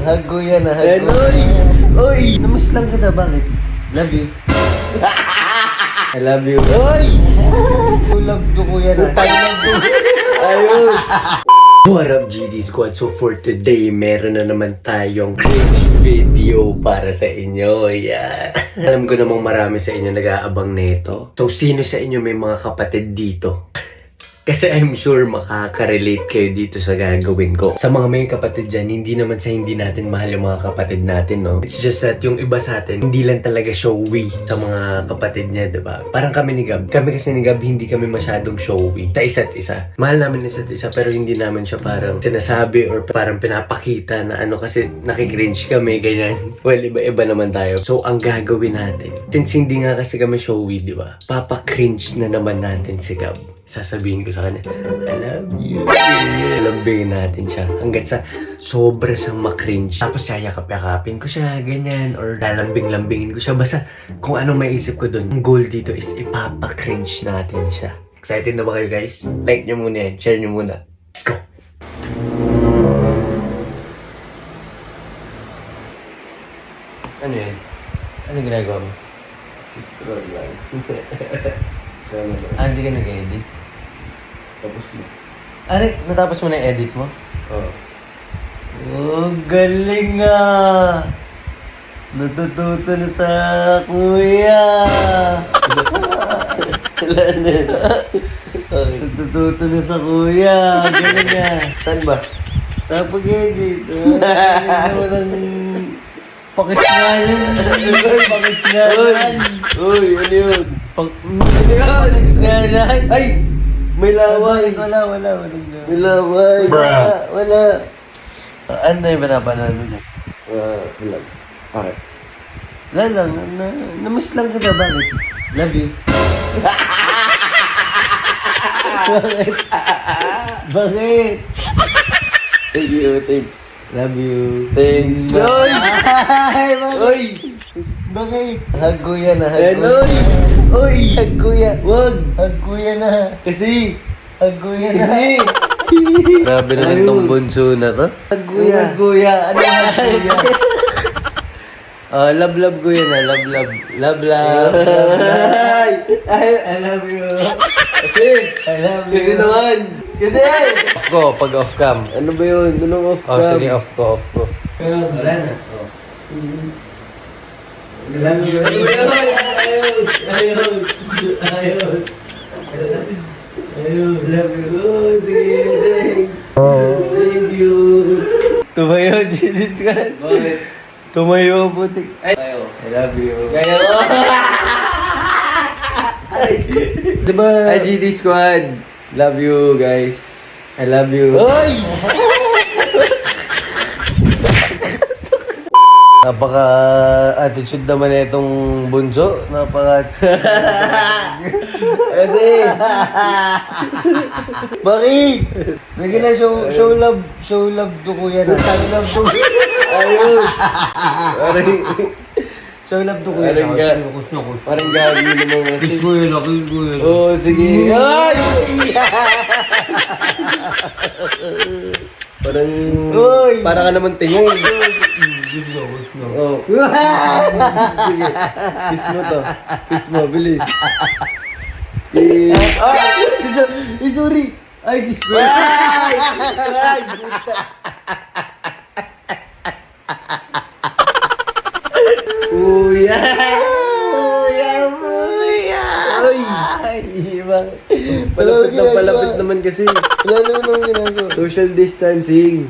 Hago yan na, hago. Oy! Oy! Namiss lang kita, bakit? Love you. I love you. Oy! Love to kuya na. Ayun! What up, GD Squad? So for today, meron na naman tayong cringe video para sa inyo. Yeah. Alam ko namang marami sa inyo nag-aabang nito. So sino sa inyo may mga kapatid dito? Kasi I'm sure makaka-relate kayo dito sa gagawin ko. Sa mga may kapatid dyan, hindi naman sa hindi natin mahal yung mga kapatid natin, no? It's just that yung iba sa atin, hindi lang talaga showy sa mga kapatid niya, diba? Parang kami ni Gab. Kami kasi ni Gab, hindi kami masyadong showy sa isa't isa. Mahal namin isa't isa, pero hindi namin siya parang sinasabi or parang pinapakita na ano kasi nakikringe kami, ganyan. Well, iba-iba naman tayo. So, ang gagawin natin, since hindi nga kasi kami showy, diba? Papa-cringe na naman natin si Gab. Sasabihin ko sa kanya, I love you. Lambingin natin siya. Hanggat sa sobra siyang makringe. Tapos yayakap-yakapin ko siya, ganyan. Or lalambing-lambingin ko siya. Basta kung anong maisip ko dun. Ang goal dito is ipapa-cringe natin siya. Excited na ba kayo, guys? Like nyo muna yan. Share nyo muna. Let's go! Ano yan? Ano ginagawa mo? Scroll lang. Hindi ka nag-edit? Tapos mo. Ano? Natapos mo na yung edit mo? Oo. Oh, galing nga! Natututo na sa kuya! Natututo na sa kuya! Galing nga! Saan ba? Sa pag-edit. Walang pakisngalan. Pakisngalan. Uy, ano yun? Pakisngalan. Ay! May laway! Wala. May laway! Wala! Ano yung pinapanood mo niya? Wala. Okay. Wala lang. Namiss lang kita. Bakit? Love you. Bakit? Thank you, thanks. Love you. Thanks. Oy! Oy! Bakit? Hago yan na, Ayan, hago. oy! Hago yan. Wag! Hago yan na. Kasi! Hago yan na. Grabe naman tong bunso na to. Haguya. Guya. Ano yung guya? Love guya na. Love. I love you. Kasi! I love you. Kasi naman! Kasi! Off ko, pag off cam. Ano ba yun? Anong off Oh, cam? sige, off ko. Wala na. Oh. I love you. Ayos. Love you. Sige, thanks. Thank you. Tumayo, Ginis ka. Bakit? Tumayo, putik. Ay, Tayo. I love you. Kaya mo. Diba? Hi, GD Squad. Love you, guys. I love you. Oy! Napaka-attitude naman na itong bunso. Kasi, bakit? Lagi na show love to kuya na. Show love to. Ayun. Show love to kuya na. Parang gagi naman. Kiss ko yun, kiss ko yun. Oo, sige. Ay! Parang... Uy! Para ka naman tingin. Kiss mo. Oo. Sige. Kiss mo to. Kiss mo, bilis. Ay, sorry. Ay, kiss ko. Ay! Kuya! Kuya! Ay! Palapit naman kasi. Wala naman akong ginagawa. Social distancing.